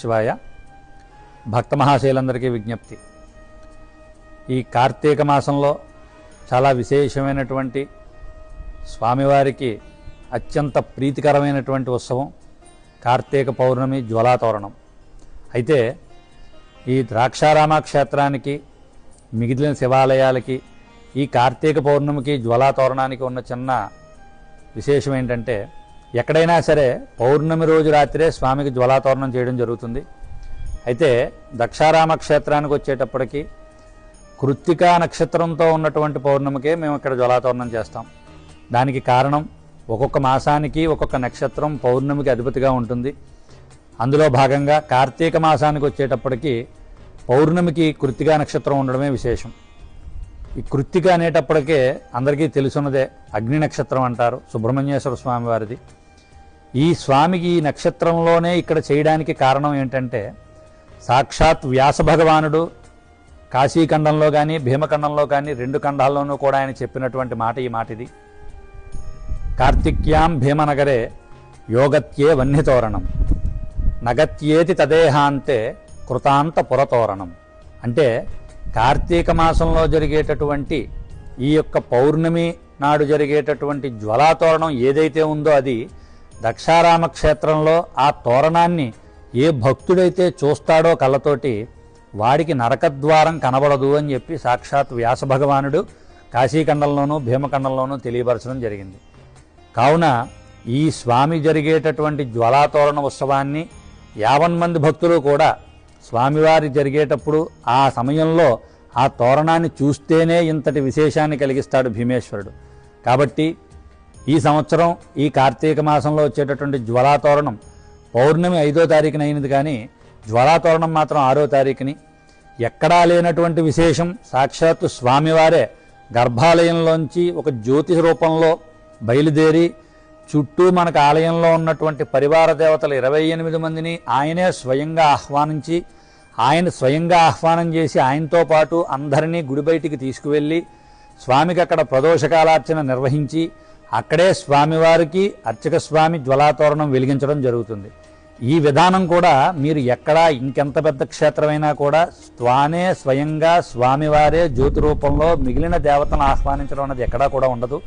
శివాయ. భక్త మహాశైలందరికీ విజ్ఞప్తి. ఈ కార్తీక మాసంలో చాలా విశేషమైనటువంటి స్వామివారికి అత్యంత ప్రీతికరమైనటువంటి ఉత్సవం కార్తీక పౌర్ణమి జ్వాలాతోరణం. అయితే ఈ ద్రాక్షారామ క్షేత్రానికి మిగిలిన శివాలయాలకి ఈ కార్తీక పౌర్ణమికి జ్వాలాతోరణానికి ఉన్న చిన్న విశేషం ఏంటంటే, ఎక్కడైనా సరే పౌర్ణమి రోజు రాత్రే స్వామికి జ్వాలాతోరణం చేయడం జరుగుతుంది. అయితే దక్షారామ క్షేత్రానికి వచ్చేటప్పటికి కృత్తికా నక్షత్రంతో ఉన్నటువంటి పౌర్ణమికే మేము ఇక్కడ జ్వాలాతోరణం చేస్తాం. దానికి కారణం, ఒక్కొక్క మాసానికి ఒక్కొక్క నక్షత్రం పౌర్ణమికి అధిపతిగా ఉంటుంది. అందులో భాగంగా కార్తీక మాసానికి వచ్చేటప్పటికి పౌర్ణమికి కృత్తికా నక్షత్రం ఉండడమే విశేషం. ఈ కృత్తిక అనేటప్పటికే అందరికీ తెలుసున్నదే, అగ్ని నక్షత్రం అంటారు, సుబ్రహ్మణ్యేశ్వర స్వామి వారిది. ఈ స్వామికి ఈ నక్షత్రంలోనే ఇక్కడ చేయడానికి కారణం ఏంటంటే, సాక్షాత్ వ్యాస భగవానుడు కాశీఖండంలో కానీ భీమఖండంలో కానీ రెండు ఖండాల్లోనూ కూడా ఆయన చెప్పినటువంటి మాట ఈ మాట ఇది. కార్తిక్యాం భీమనగరే యోగత్యే వన్యతోరణం నగత్యేతి తదేహాంతే కృతాంత పురతోరణం. అంటే కార్తీక మాసంలో జరిగేటటువంటి ఈ యొక్క పౌర్ణమి నాడు జరిగేటటువంటి జ్వాలాతోరణం ఏదైతే ఉందో అది దక్షారామ క్షేత్రంలో ఆ తోరణాన్ని ఏ భక్తుడైతే చూస్తాడో కళ్ళతోటి వాడికి నరకద్వారం కనబడదు అని చెప్పి సాక్షాత్ వ్యాస భగవానుడు కాశీఖండంలోనూ భీమఖండంలోనూ తెలియపరచడం జరిగింది. కావున ఈ స్వామి జరిగేటటువంటి జ్వాలాతోరణ ఉత్సవాన్ని 50 మంది భక్తులు కూడా స్వామివారి జరిగేటప్పుడు ఆ సమయంలో ఆ తోరణాన్ని చూస్తేనే ఇంతటి విశేషాన్ని కలిగిస్తాడు భీమేశ్వరుడు. కాబట్టి ఈ సంవత్సరం ఈ కార్తీక మాసంలో వచ్చేటటువంటి జ్వాలాతోరణం పౌర్ణమి 5వ తారీఖున అయినది, కానీ జ్వాలాతోరణం మాత్రం 6వ తారీఖుని. ఎక్కడా లేనటువంటి విశేషం, సాక్షాత్తు స్వామివారే గర్భాలయంలోంచి ఒక జ్యోతి రూపంలో బయలుదేరి చుట్టూ మనకు ఆలయంలో ఉన్నటువంటి పరివార దేవతలు 28 మందిని ఆయనే స్వయంగా ఆహ్వానించి, ఆయన స్వయంగా ఆహ్వానం చేసి ఆయనతో పాటు అందరినీ గుడి బయటికి తీసుకువెళ్ళి స్వామికి అక్కడ ప్రదోషకాలార్చన నిర్వహించి అక్కడే స్వామివారికి అర్చక స్వామి జ్వాలాతోరణం వెలిగించడం జరుగుతుంది. ఈ విధానం కూడా మీరు ఎక్కడా ఇంకెంత పెద్ద క్షేత్రమైనా కూడా తానే స్వయంగా స్వామివారే జ్యోతి రూపంలో మిగిలిన దేవతలను ఆహ్వానించడం అన్నది ఎక్కడా కూడా ఉండదు.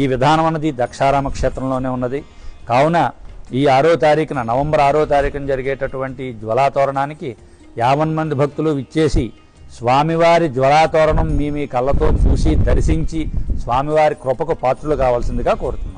ఈ విధానం అన్నది దక్షారామ క్షేత్రంలోనే ఉన్నది. కావున ఈ 6వ తారీఖున నవంబర్ 6వ తారీఖున జరిగేటటువంటి జ్వాలాతోరణానికి 50 మంది భక్తులు విచ్చేసి స్వామివారి జ్వాలాతోరణం మీ కళ్ళతో చూసి దర్శించి స్వామివారి కృపకు పాత్రులు కావాల్సిందిగా కోరుతున్నాను.